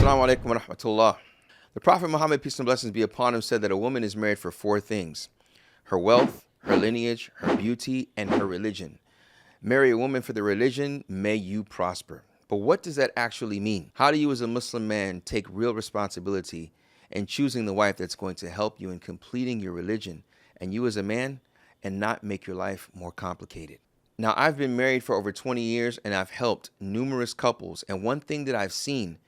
Assalamu alaikum wa rahmatullah. The Prophet Muhammad, peace and blessings be upon him, said that a woman is married for four things: her wealth, her lineage, her beauty, and her religion. Marry a woman for the religion, may you prosper. But what does that actually mean? How do you as a Muslim man take real responsibility in choosing the wife that's going to help you in completing your religion, and you as a man, and not make your life more complicated? Now, I've been married for over 20 years and I've helped numerous couples. And one thing that I've seen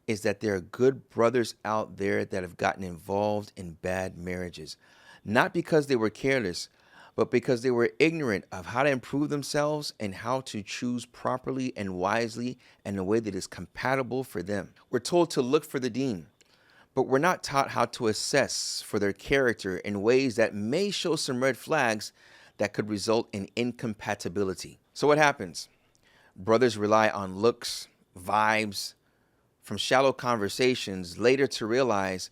is that there are good brothers out there that have gotten involved in bad marriages, not because they were careless, but because they were ignorant of how to improve themselves and how to choose properly and wisely in a way that is compatible for them. We're told to look for the deen, but we're not taught how to assess for their character in ways that may show some red flags that could result in incompatibility. So what happens? Brothers rely on looks, vibes, from shallow conversations later to realize,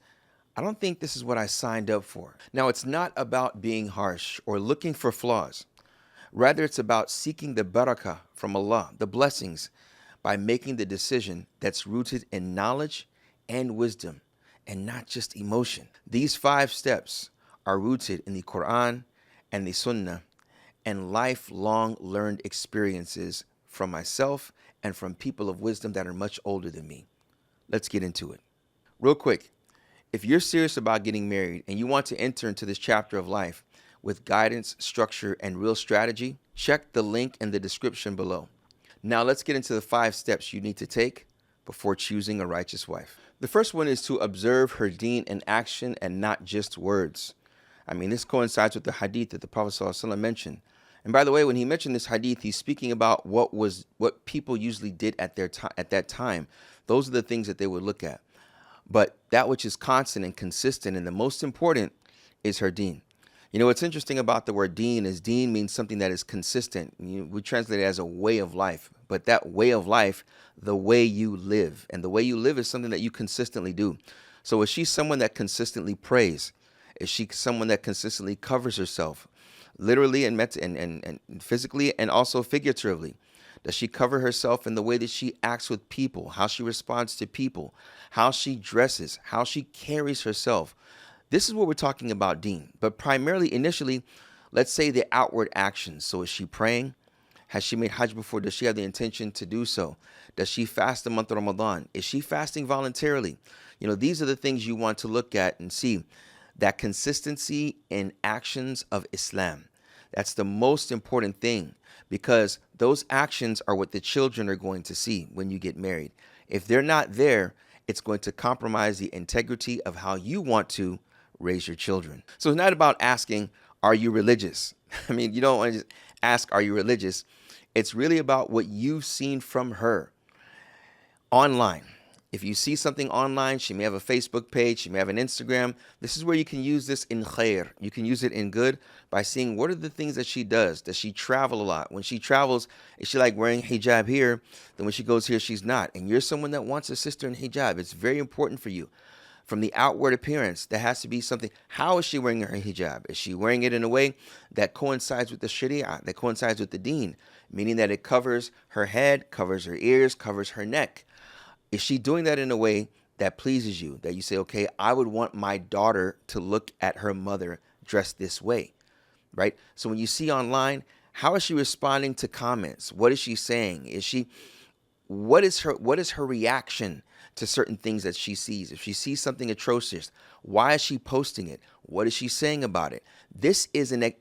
I don't think this is what I signed up for. Now, it's not about being harsh or looking for flaws. Rather, it's about seeking the barakah from Allah, the blessings, by making the decision that's rooted in knowledge and wisdom and not just emotion. These 5 steps are rooted in the Quran and the Sunnah and lifelong learned experiences from myself and from people of wisdom that are much older than me. Let's get into it. Real quick, if you're serious about getting married and you want to enter into this chapter of life with guidance, structure, and real strategy, check the link in the description below. Now let's get into the 5 steps you need to take before choosing a righteous wife. The first one is to observe her deen in action and not just words. I mean, this coincides with the hadith that the Prophet ﷺ mentioned. And by the way, when he mentioned this hadith, he's speaking about what people usually did at that time. Those are the things that they would look at. But that which is constant and consistent and the most important is her deen. You know, what's interesting about the word deen is deen means something that is consistent. We translate it as a way of life. But that way of life, the way you live. And the way you live is something that you consistently do. So is she someone that consistently prays? Is she someone that consistently covers herself? Literally and physically and also figuratively. Does she cover herself in the way that she acts with people, how she responds to people, how she dresses, how she carries herself? This is what we're talking about deen. But primarily, initially, let's say the outward actions. So is she praying? Has she made hajj before? Does she have the intention to do so? Does she fast the month of Ramadan? Is she fasting voluntarily? You know, these are the things you want to look at and see. That consistency in actions of Islam. That's the most important thing, because those actions are what the children are going to see when you get married. If they're not there, it's going to compromise the integrity of how you want to raise your children. So it's not about asking, are you religious? I mean, you don't want to just ask, are you religious? It's really about what you've seen from her online. If you see something online, she may have a Facebook page, she may have an Instagram. This is where you can use this in khair. You can use it in good by seeing what are the things that she does. Does she travel a lot? When she travels, is she like wearing hijab here? Then when she goes here, she's not. And you're someone that wants a sister in hijab. It's very important for you. From the outward appearance, there has to be something. How is she wearing her hijab? Is she wearing it in a way that coincides with the sharia, that coincides with the deen? Meaning that it covers her head, covers her ears, covers her neck. Is she doing that in a way that pleases you, that you say, okay, I would want my daughter to look at her mother dressed this way, right? So when you see online, how is she responding to comments? What is she saying? What is her reaction to certain things that she sees? If she sees something atrocious, why is she posting it? What is she saying about it? This is an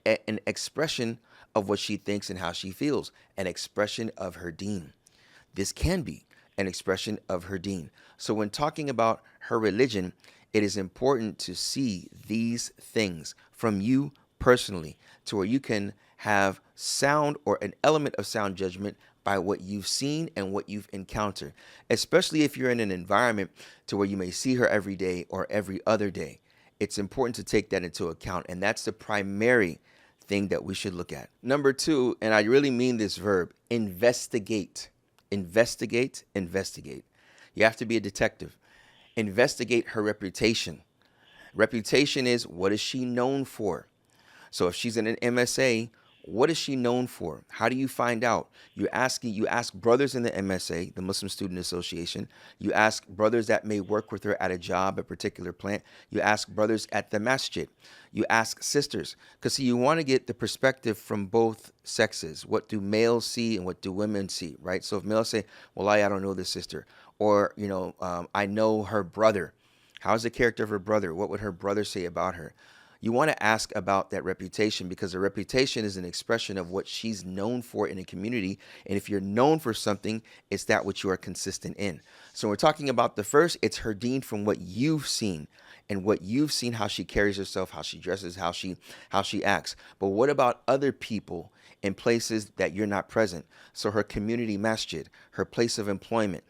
expression of what she thinks and how she feels, an expression of her deen. This can be an expression of her deen. So when talking about her religion, it is important to see these things from you personally to where you can have sound or an element of sound judgment by what you've seen and what you've encountered, especially if you're in an environment to where you may see her every day or every other day. It's important to take that into account, and that's the primary thing that we should look at. Number 2, and I really mean this verb, investigate. Investigate, investigate. You have to be a detective. Investigate her reputation. Reputation is, what is she known for? So if she's in an MSA, What is she known for? How do you find out? You ask brothers in the MSA, the Muslim Student Association. You ask brothers that may work with her at a job, a particular plant. You ask brothers at the masjid. You ask sisters. Because see, you want to get the perspective from both sexes. What do males see and what do women see, right? So if males say, well, I don't know this sister. Or, I know her brother. How's the character of her brother? What would her brother say about her? You want to ask about that reputation, because a reputation is an expression of what she's known for in a community. And if you're known for something, it's that which you are consistent in. So we're talking about the first, it's her deen from what you've seen, and what you've seen, how she carries herself, how she dresses, how she acts. But what about other people in places that you're not present? So her community masjid, her place of employment,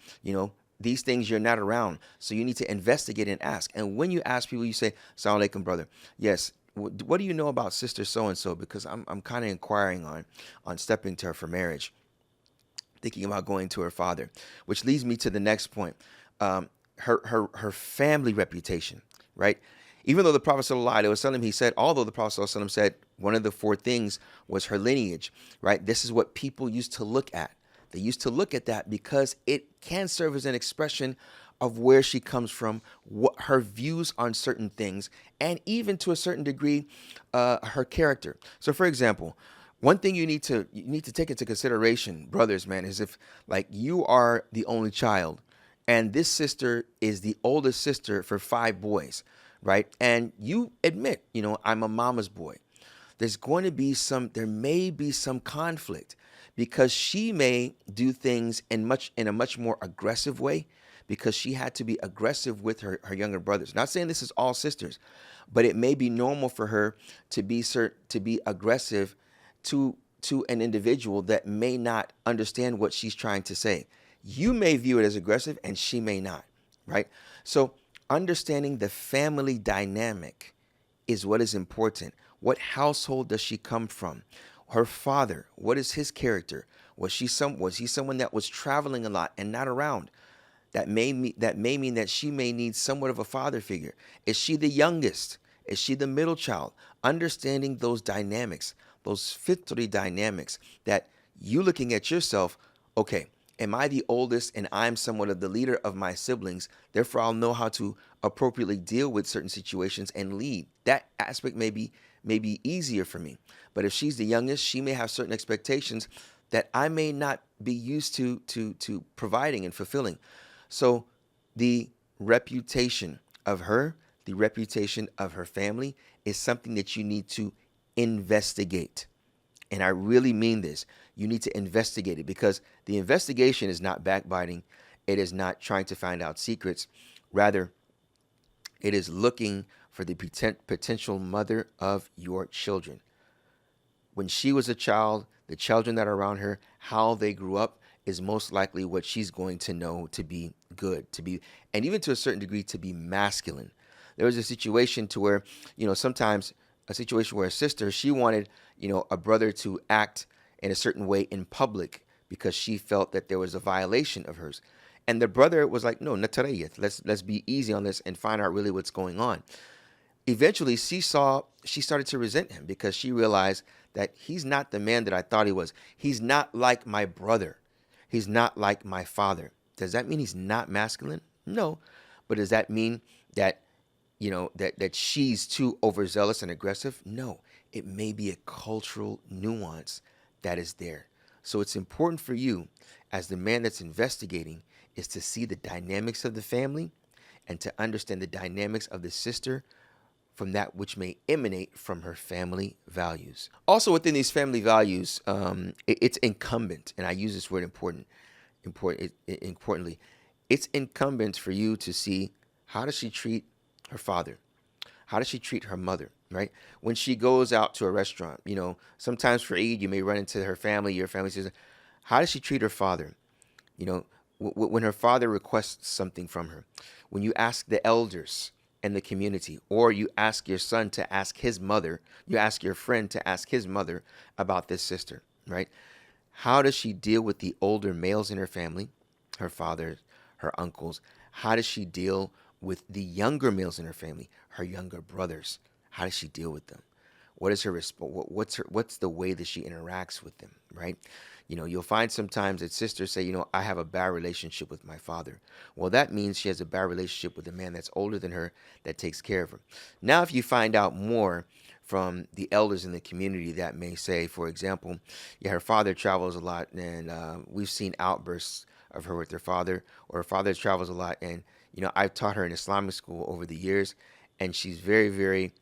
these things you're not around. So you need to investigate and ask. And when you ask people, you say, "Assalamu alaikum, brother. Yes, what do you know about sister so-and-so? Because I'm kind of inquiring on stepping to her for marriage, thinking about going to her father." Which leads me to the next point. Her family reputation, right? Even though the Prophet sallallahu alaihi wasallam, he said, although the Prophet sallallahu alaihi wasallam said one of the four things was her lineage, right? This is what people used to look at. They used to look at that because it can serve as an expression of where she comes from, what her views on certain things, and even to a certain degree, her character. So, for example, one thing you need to take into consideration, brothers, man, is if like you are the only child, and this sister is the oldest sister for 5 boys, right? And you admit, I'm a mama's boy. There may be some conflict, because she may do things in a much more aggressive way, because she had to be aggressive with her younger brothers. Not saying this is all sisters, but it may be normal for her to be aggressive to an individual that may not understand what she's trying to say. You may view it as aggressive and she may not, right? So understanding the family dynamic is what is important. What household does she come from? Her father, what is his character? Was he someone that was traveling a lot and not around? That may mean that she may need somewhat of a father figure. Is she the youngest? Is she the middle child? Understanding those dynamics, those fitri dynamics, that you looking at yourself, okay, am I the oldest and I'm somewhat of the leader of my siblings? Therefore, I'll know how to appropriately deal with certain situations and lead. That aspect may be easier for me. But if she's the youngest, she may have certain expectations that I may not be used to providing and fulfilling. So the reputation of her, the reputation of her family is something that you need to investigate. And I really mean this. You need to investigate it, because the investigation is not backbiting. It is not trying to find out secrets. Rather, it is looking for the potential mother of your children. When she was a child, the children that are around her, how they grew up is most likely what she's going to know to be good, and even to a certain degree, to be masculine. There was a situation to where, sometimes a situation where a sister, she wanted, a brother to act in a certain way in public because she felt that there was a violation of hers. And the brother was like, no, natarayat, let's be easy on this and find out really what's going on. Eventually, she started to resent him, because she realized that he's not the man that I thought he was. He's not like my brother. He's not like my father. Does that mean he's not masculine? No. But does that mean that, that she's too overzealous and aggressive? No. It may be a cultural nuance that is there. So it's important for you, as the man that's investigating, is to see the dynamics of the family and to understand the dynamics of the sister from that which may emanate from her family values. Also, within these family values, it's incumbent, and I use this word importantly, it's incumbent for you to see, how does she treat her father? How does she treat her mother, right? When she goes out to a restaurant, sometimes for Eid, you may run into her family, your family says, how does she treat her father? When her father requests something from her, when you ask the elders in the community, or you ask your son to ask his mother, you ask your friend to ask his mother about this sister, right? How does she deal with the older males in her family, her father, her uncles? How does she deal with the younger males in her family, her younger brothers? How does she deal with them? What is her what's the way that she interacts with them, right? You'll find sometimes that sisters say, I have a bad relationship with my father. Well, that means she has a bad relationship with a man that's older than her that takes care of her. Now, if you find out more from the elders in the community that may say, for example, yeah, her father travels a lot, and we've seen outbursts of her with her father, or her father travels a lot, and I've taught her in Islamic school over the years, and she's very, very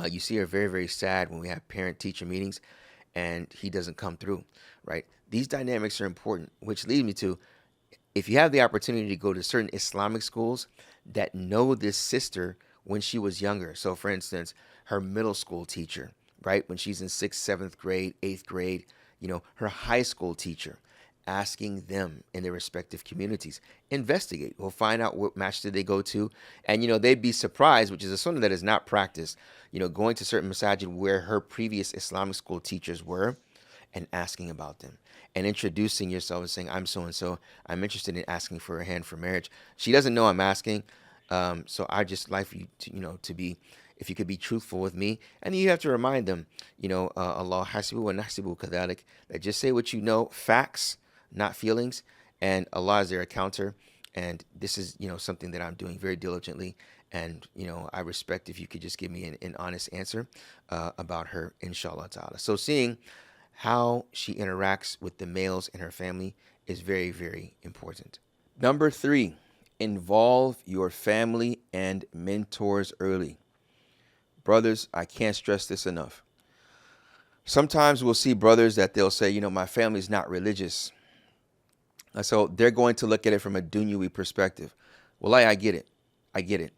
you see her very, very sad when we have parent-teacher meetings and he doesn't come through, right? These dynamics are important, which leads me to, if you have the opportunity to go to certain Islamic schools that know this sister when she was younger. So, for instance, her middle school teacher, right? When she's in sixth, seventh grade, eighth grade, her high school teacher, asking them in their respective communities. Investigate. We'll find out what match did they go to. And, they'd be surprised, which is a sunnah that is not practiced, going to certain masajid where her previous Islamic school teachers were and asking about them and introducing yourself and saying, I'm so-and-so. I'm interested in asking for a hand for marriage. She doesn't know I'm asking. So I just like for you to, to be, if you could be truthful with me. And you have to remind them, Allah hasibu wa nahsibu kadhalik, that just say what you know, facts, not feelings, and Allah is their accounter. And this is, something that I'm doing very diligently. And, I respect if you could just give me an honest answer about her, inshallah ta'ala. So seeing how she interacts with the males in her family is very, very important. Number 3, involve your family and mentors early. Brothers, I can't stress this enough. Sometimes we'll see brothers that they'll say, my family's not religious. So they're going to look at it from a dunyawi perspective. Well, I get it. I get it.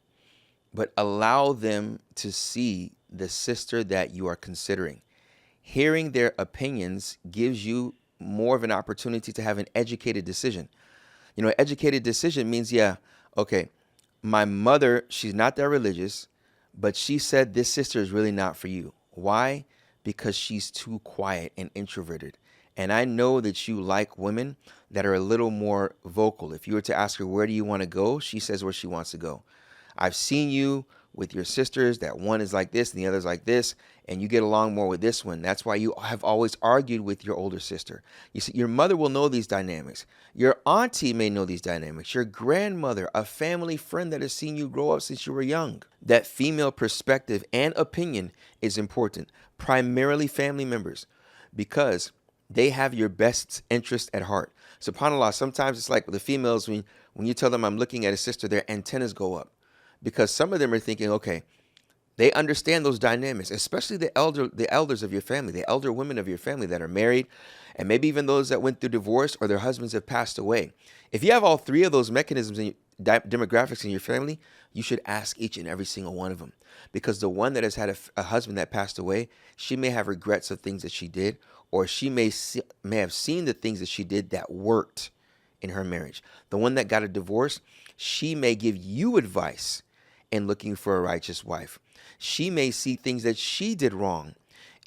But allow them to see the sister that you are considering. Hearing their opinions gives you more of an opportunity to have an educated decision. An educated decision means, yeah, okay, my mother, she's not that religious, but she said this sister is really not for you. Why? Because she's too quiet and introverted. And I know that you like women that are a little more vocal. If you were to ask her, where do you want to go? She says where she wants to go. I've seen you with your sisters that one is like this and the other's like this, and you get along more with this one. That's why you have always argued with your older sister. You see, your mother will know these dynamics. Your auntie may know these dynamics. Your grandmother, a family friend that has seen you grow up since you were young. That female perspective and opinion is important, primarily family members, because they have your best interest at heart. SubhanAllah, sometimes it's like with the females, when you tell them I'm looking at a sister, their antennas go up. Because some of them are thinking, okay, they understand those dynamics, especially the elders of your family, the elder women of your family that are married, and maybe even those that went through divorce or their husbands have passed away. If you have all 3 of those mechanisms in demographics in your family, you should ask each and every single one of them. Because the one that has had a husband that passed away, she may have regrets of things that she did, or she may have seen the things that she did that worked in her marriage. The one that got a divorce, she may give you advice in looking for a righteous wife. She may see things that she did wrong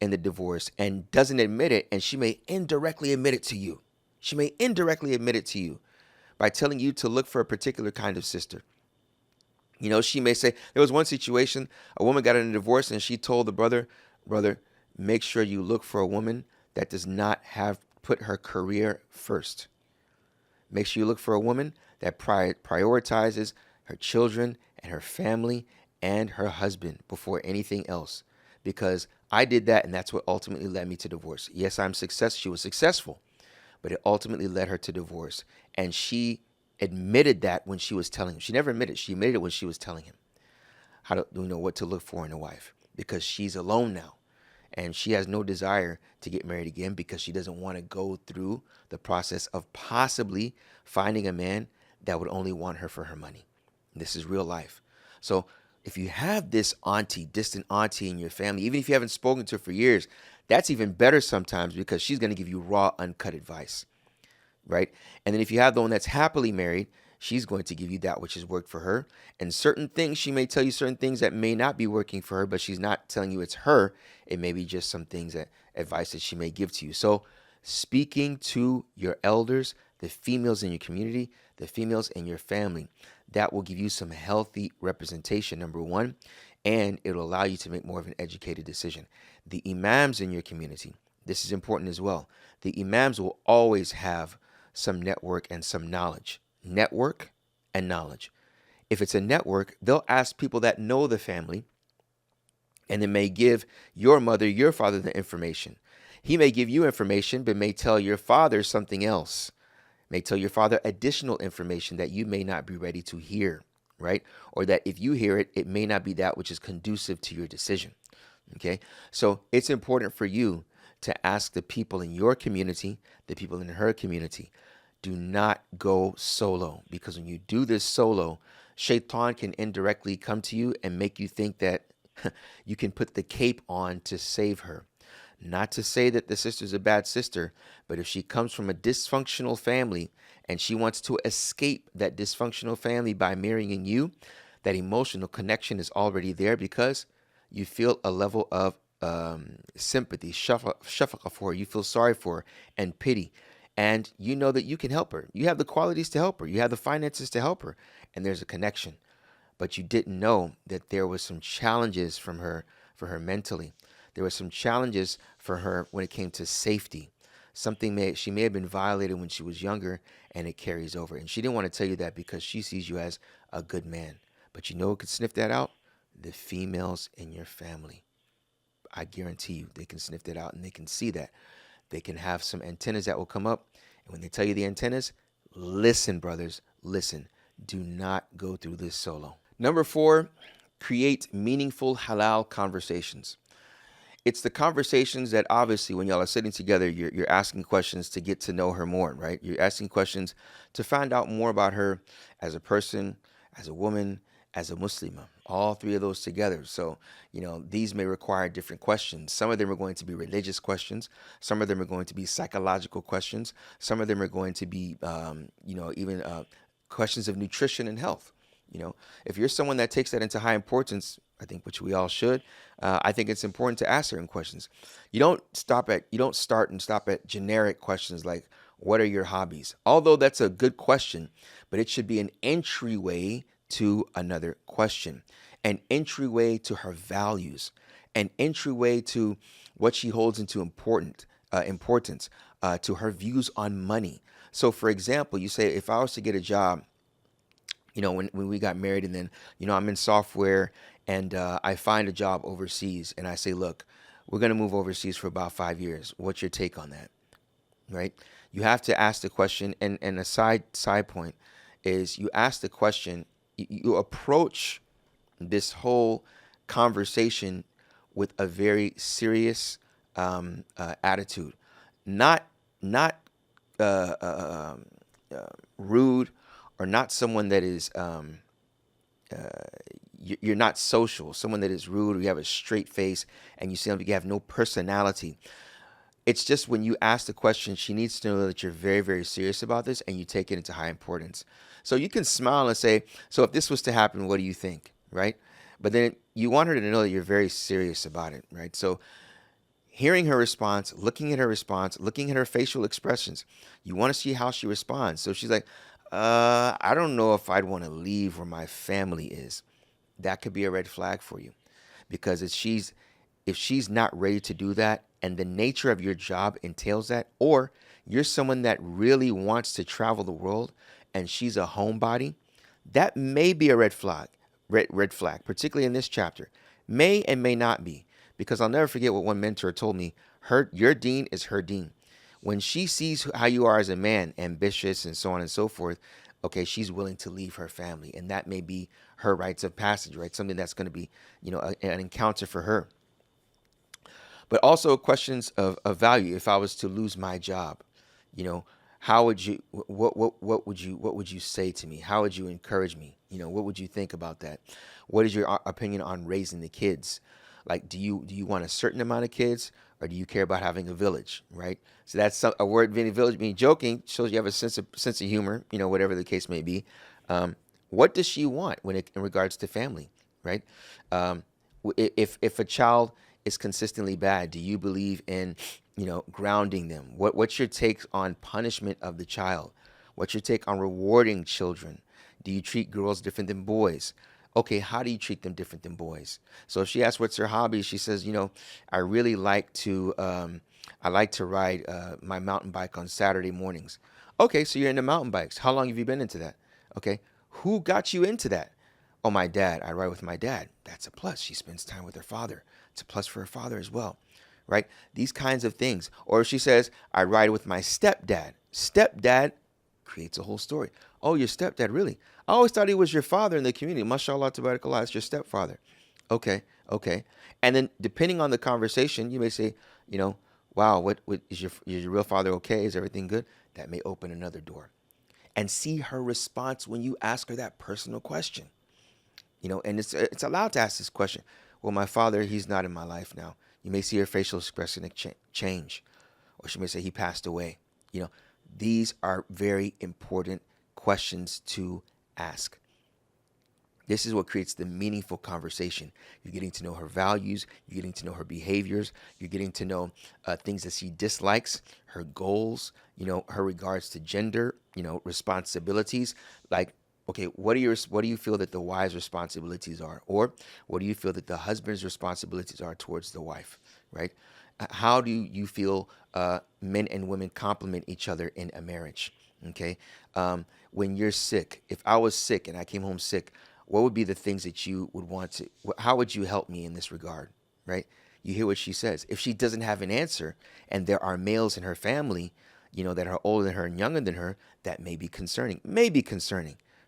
in the divorce and doesn't admit it, and she may indirectly admit it to you. She may indirectly admit it to you by telling you to look for a particular kind of sister. She may say, there was one situation, a woman got in a divorce and she told the brother, make sure you look for a woman that does not have put her career first. Make sure you look for a woman that prioritizes her children and her family and her husband before anything else. Because I did that, and that's what ultimately led me to divorce. Yes, she was successful, but it ultimately led her to divorce. And she admitted that when she was telling him. She never admitted it. She admitted it when she was telling him what to look for in a wife, because she's alone now. And she has no desire to get married again because she doesn't want to go through the process of possibly finding a man that would only want her for her money. This is real life. So if you have this distant auntie in your family, even if you haven't spoken to her for years, that's even better sometimes, because she's going to give you raw, uncut advice, right? And then if you have the one that's happily married, she's going to give you that which has worked for her. And certain things, she may tell you certain things that may not be working for her, but she's not telling you it's her. It may be just some things advice that she may give to you. So speaking to your elders, the females in your community, the females in your family, that will give you some healthy representation, number one. and it'll allow you to make more of an educated decision. The imams in your community, this is important as well. The imams will always have some network and some knowledge. Network and knowledge. If it's a network, they'll ask people that know the family, and it may give your mother, your father the information. He may give you information, but may tell your father something else. May tell your father additional information that you may not be ready to hear, right? Or that if you hear it, it may not be that which is conducive to your decision. Okay? So it's important for you to ask the people in your community, the people in her community. Do not go solo, because when you do this solo, Shaitan can indirectly come to you and make you think that you can put the cape on to save her. Not to say that the sister's a bad sister, but if she comes from a dysfunctional family and she wants to escape that dysfunctional family by marrying you, that emotional connection is already there because you feel a level of sympathy, shafaqa for her. You feel sorry for her and pity. And you know that you can help her. You have the qualities to help her. You have the finances to help her. And there's a connection. But you didn't know that there was some challenges for her mentally. There were some challenges for her when it came to safety. She may have been violated when she was younger, and it carries over. And she didn't want to tell you that because she sees you as a good man. But you know who could sniff that out? The females in your family. I guarantee you they can sniff that out, and they can see that. They can have some antennas that will come up. And when they tell you the antennas, listen, brothers, listen. Do not go through this solo. Number 4, create meaningful halal conversations. It's the conversations that obviously when y'all are sitting together, you're asking questions to get to know her more, right? You're asking questions to find out more about her as a person, as a woman, as a Muslima, all three of those together. So, these may require different questions. Some of them are going to be religious questions. Some of them are going to be psychological questions. Some of them are going to be, even questions of nutrition and health. If you're someone that takes that into high importance, I think, which we all should, I think it's important to ask certain questions. You don't start and stop at generic questions like, what are your hobbies? Although that's a good question, but it should be an entryway to another question, an entryway to her values, an entryway to what she holds into importance, to her views on money. So, for example, you say, if I was to get a job, when we got married, and then, I'm in software, and I find a job overseas, and I say, look, we're going to move overseas for about 5 years. What's your take on that? Right? You have to ask the question, and a side point is you ask the question, you approach this whole conversation with a very serious attitude, not rude, or not someone that is you're not social, someone that is rude, or you have a straight face and you seem like you have no personality. It's just when you ask the question, she needs to know that you're very, very serious about this and you take it into high importance. So you can smile and say, so if this was to happen, what do you think? Right? But then you want her to know that you're very serious about it. Right? So hearing her response, looking at her facial expressions, you want to see how she responds. So she's like, I don't know if I'd want to leave where my family is. That could be a red flag for you, because if she's not ready to do that, and the nature of your job entails that, or you're someone that really wants to travel the world and she's a homebody, that may be a red flag, particularly in this chapter. May and may not be, because I'll never forget what one mentor told me. Your deen is her deen. When she sees how you are as a man, ambitious and so on and so forth, okay, she's willing to leave her family, and that may be her rites of passage, right? Something that's going to be, an encounter for her. But also questions of value. If I was to lose my job, how would you? What would you say to me? How would you encourage me? What would you think about that? What is your opinion on raising the kids? Like, do you want a certain amount of kids, or do you care about having a village, right? So that's a word, village, being joking, shows you have a sense of humor, whatever the case may be. What does she want in regards to family, right? If a child is consistently bad, do you believe in, grounding them? What's your take on punishment of the child? What's your take on rewarding children? Do you treat girls different than boys? Okay, how do you treat them different than boys? So if she asks what's her hobby, she says, I really I like to ride my mountain bike on Saturday mornings. Okay, so you're into mountain bikes. How long have you been into that? Okay, who got you into that? Oh, my dad. I ride with my dad. That's a plus. She spends time with her father. It's a plus for her father as well, right? These kinds of things. Or if she says, I ride with my stepdad. Stepdad creates a whole story. Oh, your stepdad, really? I always thought he was your father in the community. Mashallah, tabarakallah, it's your stepfather. Okay, okay. And then depending on the conversation, you may say, wow, what is your real father okay? Is everything good? That may open another door. And see her response when you ask her that personal question. And it's allowed to ask this question. Well, my father, he's not in my life now. You may see her facial expression change. Or she may say he passed away. These are very important questions to ask. This is what creates the meaningful conversation. You're getting to know her values. You're getting to know her behaviors. You're getting to know things that she dislikes, her goals, her regards to gender, responsibilities. Like, okay, what do you feel that the wife's responsibilities are? Or what do you feel that the husband's responsibilities are towards the wife, right? How do you feel men and women complement each other in a marriage? Okay. When you're sick, if I was sick and I came home sick, what would be the things that you would want to, how would you help me in this regard? Right. You hear what she says. If she doesn't have an answer and there are males in her family, that are older than her and younger than her, that may be concerning,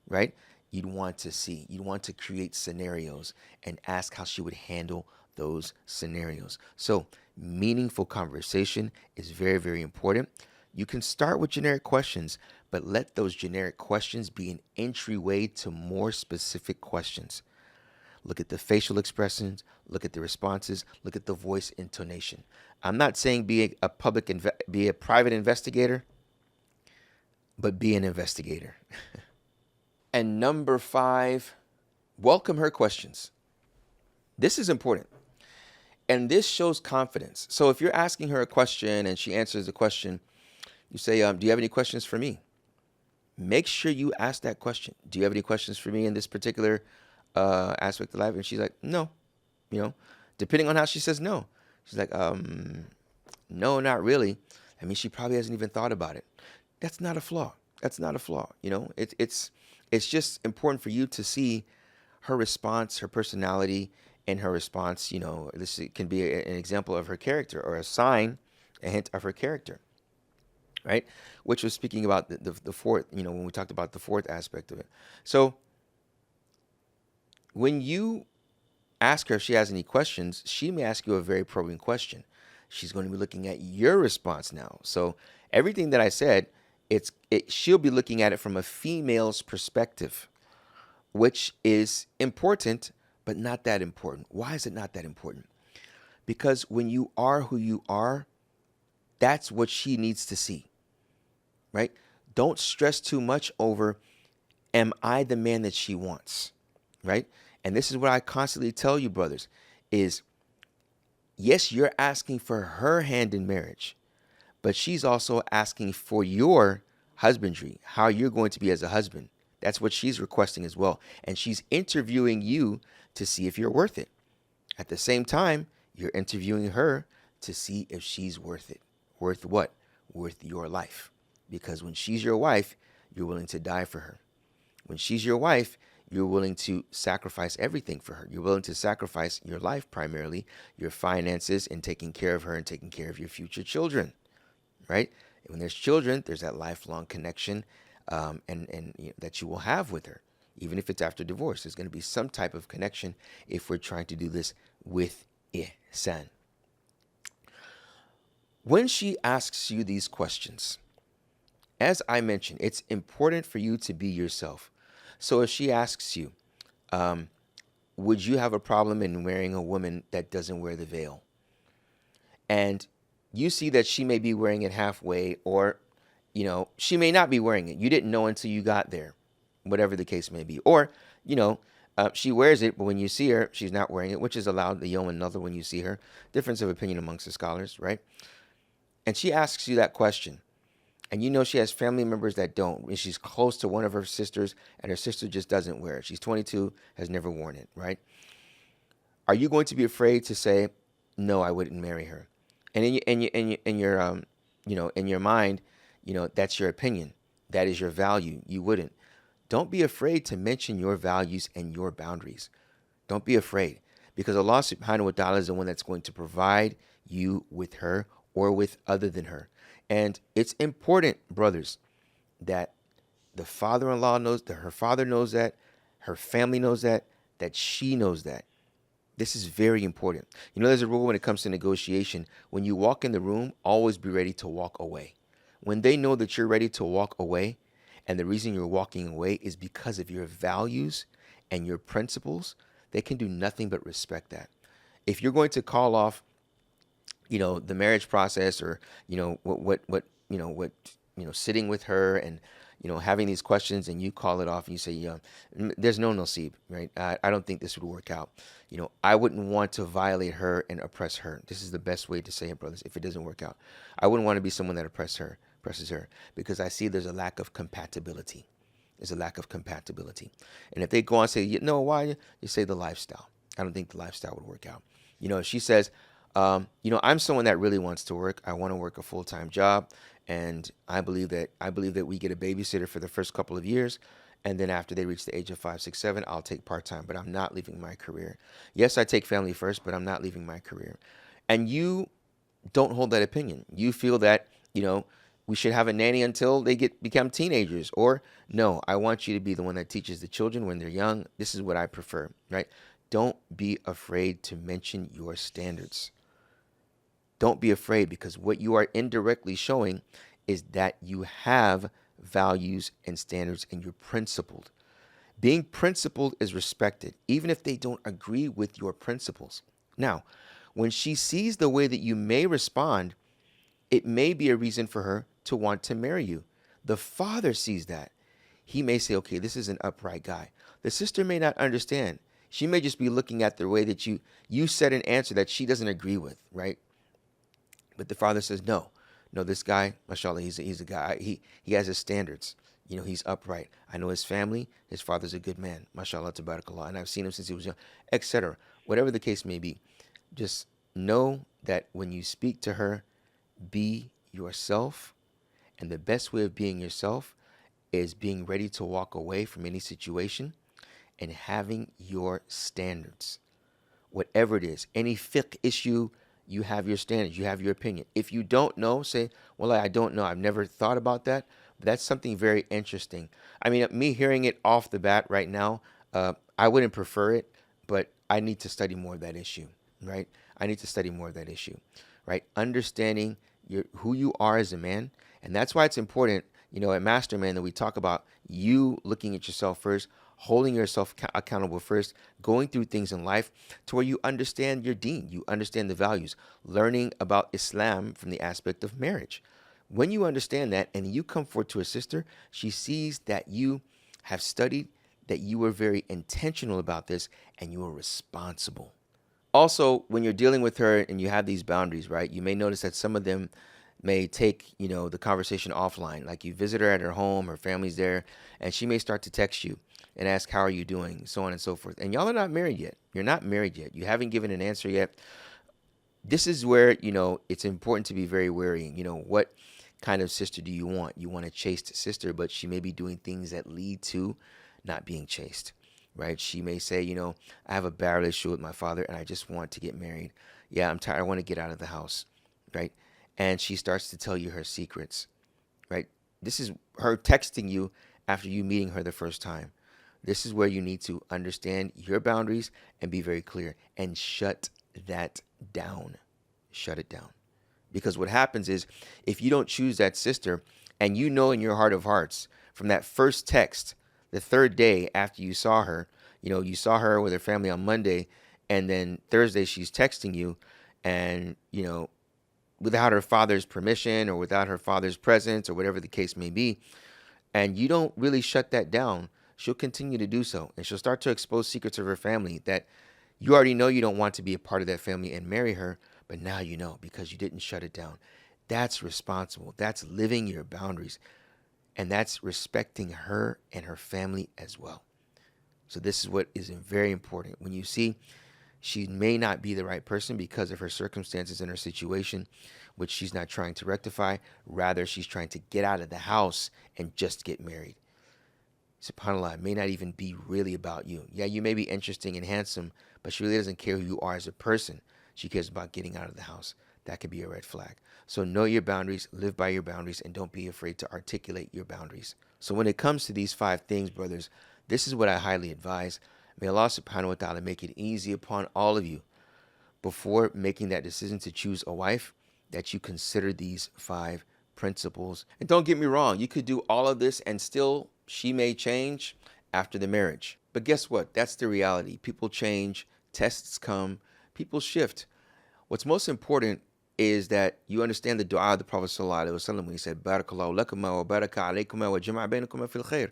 right? You'd want to create scenarios and ask how she would handle those scenarios. So meaningful conversation is very, very important. You can start with generic questions, but let those generic questions be an entryway to more specific questions. Look at the facial expressions, look at the responses, look at the voice intonation. I'm not saying be a private investigator, but be an investigator. And number 5, welcome her questions. This is important. And this shows confidence. So if you're asking her a question and she answers the question, you say, do you have any questions for me? Make sure you ask that question. Do you have any questions for me in this particular aspect of life? And she's like, no. Depending on how she says no. She's like, no, not really. I mean, she probably hasn't even thought about it. That's not a flaw. It's just important for you to see her response, her personality, and her response. This can be an example of her character or a hint of her character, right? Which was speaking about the fourth, when we talked about the fourth aspect of it. So when you ask her if she has any questions, she may ask you a very probing question. She's going to be looking at your response now. So everything that I said, she'll be looking at it from a female's perspective, which is important, but not that important. Why is it not that important? Because when you are who you are, that's what she needs to see, right? Don't stress too much over, am I the man that she wants, right? And this is what I constantly tell you, brothers, is yes, you're asking for her hand in marriage, but she's also asking for your husbandry, how you're going to be as a husband. That's what she's requesting as well. And she's interviewing you to see if you're worth it. At the same time, you're interviewing her to see if she's worth it. Worth what? Worth your life. Because when she's your wife, you're willing to die for her. When she's your wife, you're willing to sacrifice everything for her. You're willing to sacrifice your life primarily, your finances, and taking care of her and taking care of your future children, right? And when there's children, there's that lifelong connection and that you will have with her. Even if it's after divorce, there's going to be some type of connection if we're trying to do this with ihsan. When she asks you these questions, as I mentioned, it's important for you to be yourself. So if she asks you, would you have a problem in marrying a woman that doesn't wear the veil? And you see that she may be wearing it halfway, or, she may not be wearing it. You didn't know until you got there, whatever the case may be. Or, she wears it, but when you see her, she's not wearing it, which is allowed, the yom another when you see her. Difference of opinion amongst the scholars, right? And she asks you that question. and you know she has family members that don't, and she's close to one of her sisters, and her sister just doesn't wear it. She's 22, has never worn it, right? Are you going to be afraid to say, no, I wouldn't marry her? And in your mind, that's your opinion. That is your value. You wouldn't. Don't be afraid to mention your values and your boundaries. Don't be afraid, because Allah subhanahu wa ta'ala is the one that's going to provide you with her or with other than her. And it's important, brothers, that the father-in-law knows, that her father knows that, her family knows that she knows that. This is very important. There's a rule when it comes to negotiation. When you walk in the room, always be ready to walk away. When they know that you're ready to walk away, and the reason you're walking away is because of your values and your principles, they can do nothing but respect that. If you're going to call off, the marriage process, or sitting with her and having these questions, and you call it off and you say, there's no nasib, right? I don't think this would work out. I wouldn't want to violate her and oppress her. This is the best way to say it, brothers. If it doesn't work out, I wouldn't want to be someone that oppresses her, because I see there's a lack of compatibility. There's a lack of compatibility. And if they go on and say, why? You say the lifestyle. I don't think the lifestyle would work out. If she says, I'm someone that really wants to work. I want to work a full-time job, and I believe that we get a babysitter for the first couple of years, and then after they reach the age of 5, 6, 7, I'll take part-time. But I'm not leaving my career. Yes, I take family first, but I'm not leaving my career. And you don't hold that opinion. You feel that we should have a nanny until they become teenagers, or no, I want you to be the one that teaches the children when they're young. This is what I prefer, right? Don't be afraid to mention your standards. Don't be afraid, because what you are indirectly showing is that you have values and standards and you're principled. Being principled is respected, even if they don't agree with your principles. Now, when she sees the way that you may respond, it may be a reason for her to want to marry you. The father sees that. He may say, okay, this is an upright guy. The sister may not understand. She may just be looking at the way that you said an answer that she doesn't agree with, right? But the father says, no, this guy, mashallah, he's a guy. He has his standards. He's upright. I know his family. His father's a good man, mashallah, tabarakallah. And I've seen him since he was young, etc. Whatever the case may be, just know that when you speak to her, be yourself. And the best way of being yourself is being ready to walk away from any situation and having your standards. Whatever it is, any fiqh issue, you have your standards, you have your opinion. If you don't know, say, well, I don't know. I've never thought about that. But that's something very interesting. I mean, me hearing it off the bat right now, I wouldn't prefer it, but I need to study more of that issue, right? I need to study more of that issue, right? Understanding who you are as a man. And that's why it's important, at Masterman, that we talk about you looking at yourself first, holding yourself accountable first, going through things in life to where you understand your deen, you understand the values, learning about Islam from the aspect of marriage. When you understand that and you come forward to a sister, she sees that you have studied, that you were very intentional about this, and you are responsible. Also, when you're dealing with her and you have these boundaries, right, you may notice that some of them may take, the conversation offline. Like you visit her at her home, her family's there, and she may start to text you and ask, how are you doing? So on and so forth. And y'all are not married yet. You're not married yet. You haven't given an answer yet. This is where, it's important to be very wary. What kind of sister do you want? You want a chaste sister, but she may be doing things that lead to not being chaste, right? She may say, I have a bad relationship with my father and I just want to get married. Yeah, I'm tired. I want to get out of the house, right? And she starts to tell you her secrets, right? This is her texting you after you meeting her the first time. This is where you need to understand your boundaries and be very clear and shut that down. Shut it down. Because what happens is if you don't choose that sister and you know in your heart of hearts from that first text, the third day after you saw her, you saw her with her family on Monday and then Thursday she's texting you and, without her father's permission or without her father's presence or whatever the case may be, and you don't really shut that down, she'll continue to do so. And she'll start to expose secrets of her family that you already know you don't want to be a part of that family and marry her, but now you know because you didn't shut it down. That's responsible. That's living your boundaries. And that's respecting her and her family as well. So this is what is very important. When you see she may not be the right person because of her circumstances and her situation, which she's not trying to rectify. Rather, she's trying to get out of the house and just get married. SubhanAllah, it may not even be really about you. Yeah, you may be interesting and handsome, but she really doesn't care who you are as a person. She cares about getting out of the house. That could be a red flag. So know your boundaries, live by your boundaries, and don't be afraid to articulate your boundaries. So when it comes to these 5 things, brothers, this is what I highly advise. May Allah subhanahu wa ta'ala make it easy upon all of you before making that decision to choose a wife, that you consider these 5 principles. And don't get me wrong, you could do all of this and still she may change after the marriage. But guess what? That's the reality. People change, tests come, people shift. What's most important is that you understand the dua of the Prophet ﷺ when he said, Barakallahu lakuma wa baraka alaykuma wa jama'a bainakuma fil khair.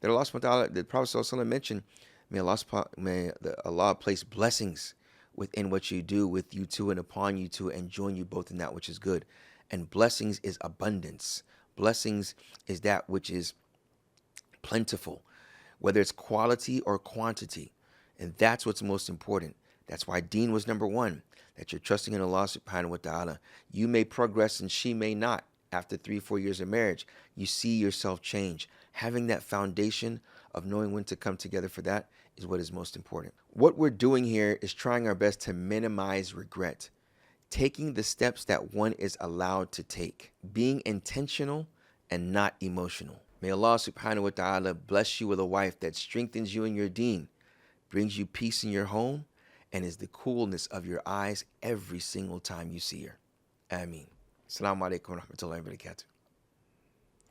That Allah subhanahu wa ta'ala, the Prophet ﷺ mentioned, may Allah place blessings within what you do with you two and upon you two and join you both in that which is good. And blessings is abundance. Blessings is that which is plentiful, whether it's quality or quantity. And that's what's most important. That's why deen was number 1, that you're trusting in Allah subhanahu wa ta'ala. You may progress and she may not. After 3-4 years of marriage, you see yourself change. Having that foundation of knowing when to come together for that is what is most important. What we're doing here is trying our best to minimize regret, taking the steps that one is allowed to take, being intentional and not emotional. May Allah subhanahu wa ta'ala bless you with a wife that strengthens you in your deen, brings you peace in your home, and is the coolness of your eyes every single time you see her. Ameen. Assalamu alaikum wa rahmatullahi wa barakatuh.